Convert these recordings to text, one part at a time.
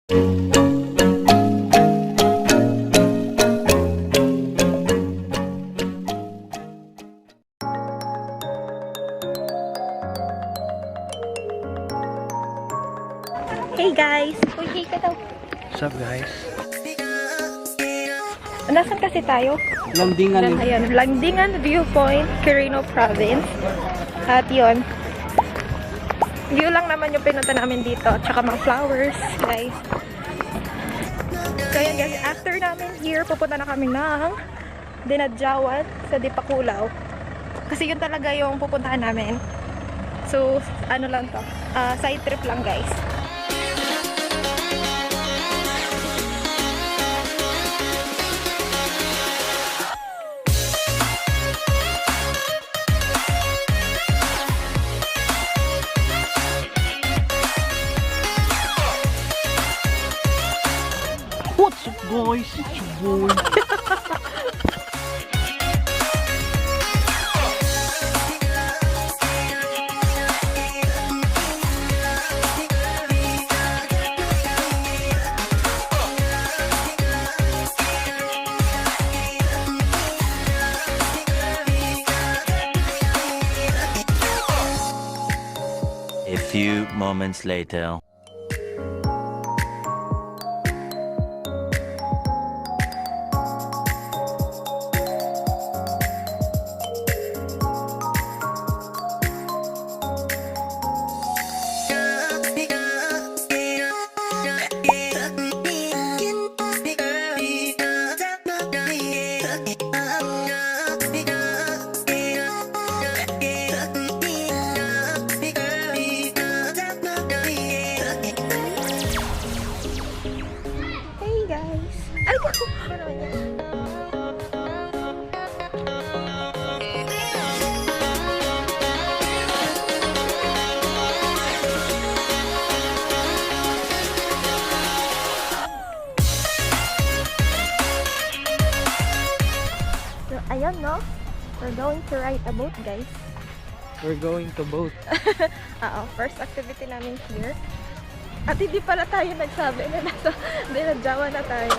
Hey guys! Uy, hey ka daw. What's up guys? Nasaan kasi tayo? Landingan. Ayan, Landingan Viewpoint, Quirino Province. At yun, view lang naman yung pinunta namin dito. At saka mga flowers, guys. So yun guys, after namin here, pupunta na kami ng Dinadjawan sa Dipakulaw. Kasi yun talaga yung pupuntahan namin. So, ano lang to? Side trip lang guys. What's up guys? It's your boy. A few moments later. Hey guys! Ay, ano yan? So, ayan no? We're going to ride a boat guys. We're going to boat. Oo, first activity namin here. At hindi pala tayo nagsabi na nasa Dinadjawan na tayo.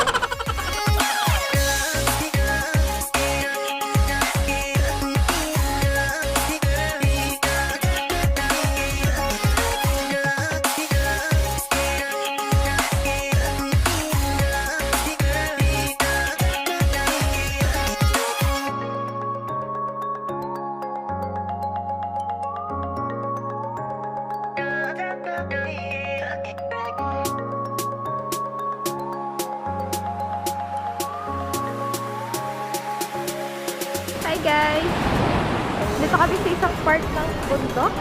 Hi guys! Dito kami sa isang part ng bundok.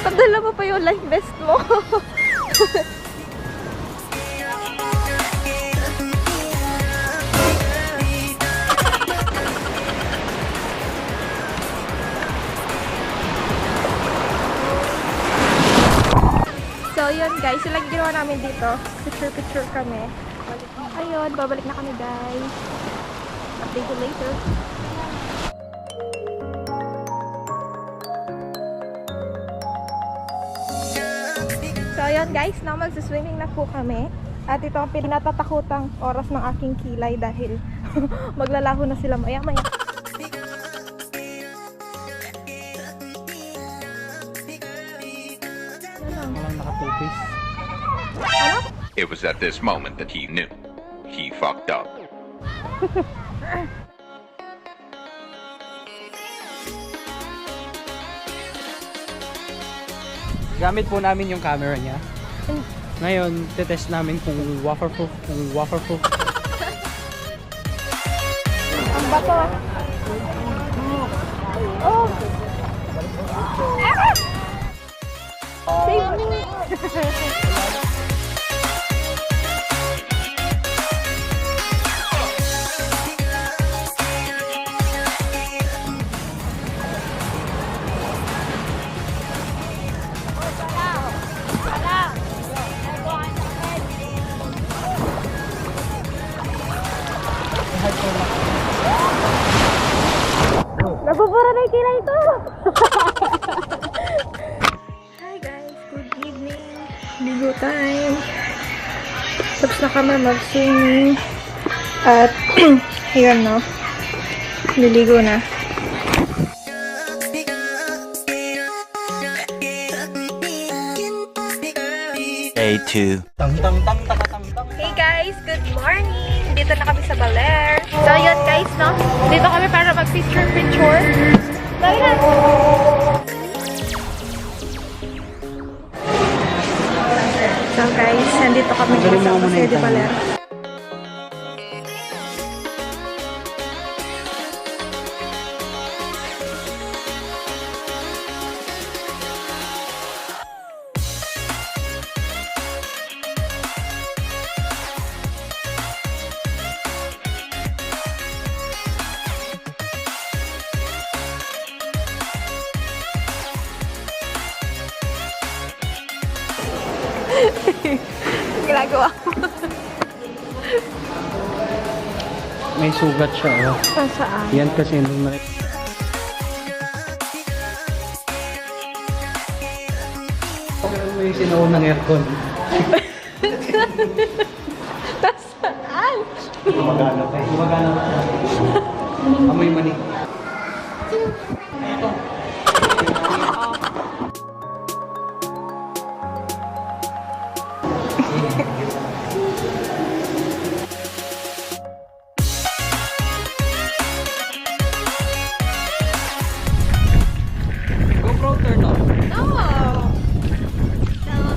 Padala mo pa yung life vest mo. So yun guys, yun lang ginawa namin dito. Picture kami. Ayun, babalik na kami guys. Update you later. So ayun guys, now magsiswimming na po kami. At ito ang pinatatakutang oras ng aking kilay dahil maglalaho na sila maya-maya. Walang nakatupis. Ano? It was at this moment that he knew. He fucked up. Gamit po namin yung camera niya. Ngayon, test namin kung waterproof. Ang bato. Oh! Save me! Nagbubura na yung kilay ko! Hi guys, good evening. Ligo time. Tapos na kami mag-swimming. At, yun no. Liligo na. Day 2. Hey guys, good morning! Dito na kami sa Baler. So yun guys, no? Dito kami para mag-picture. Dali na! So guys, nandito kami sa Museo de Baler. Ginagawa ko. May sugat siya, oh. Saan? Yan kasi nung may sinuon ng aircon. Saan? Gumagana pa eh. Gumagana pa siya. Amoy mani. GoPro turn off. No!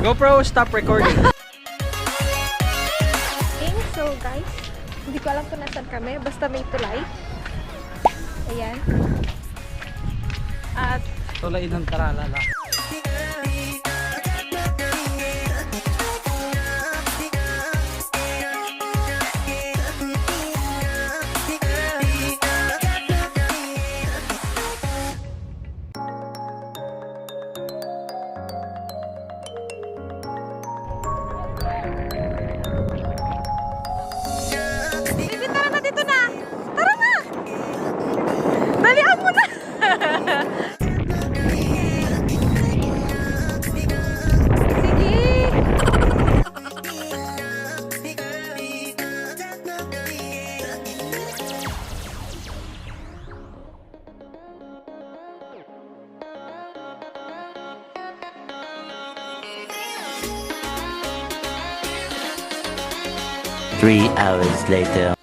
GoPro stop recording. So guys, hindi ko alam kung nasan kami. Basta may tulay. Ayan. At Tulay ng taralala. Baby, tara na dito na! Tara na! Dalian mo na! Sige! 3 hours later.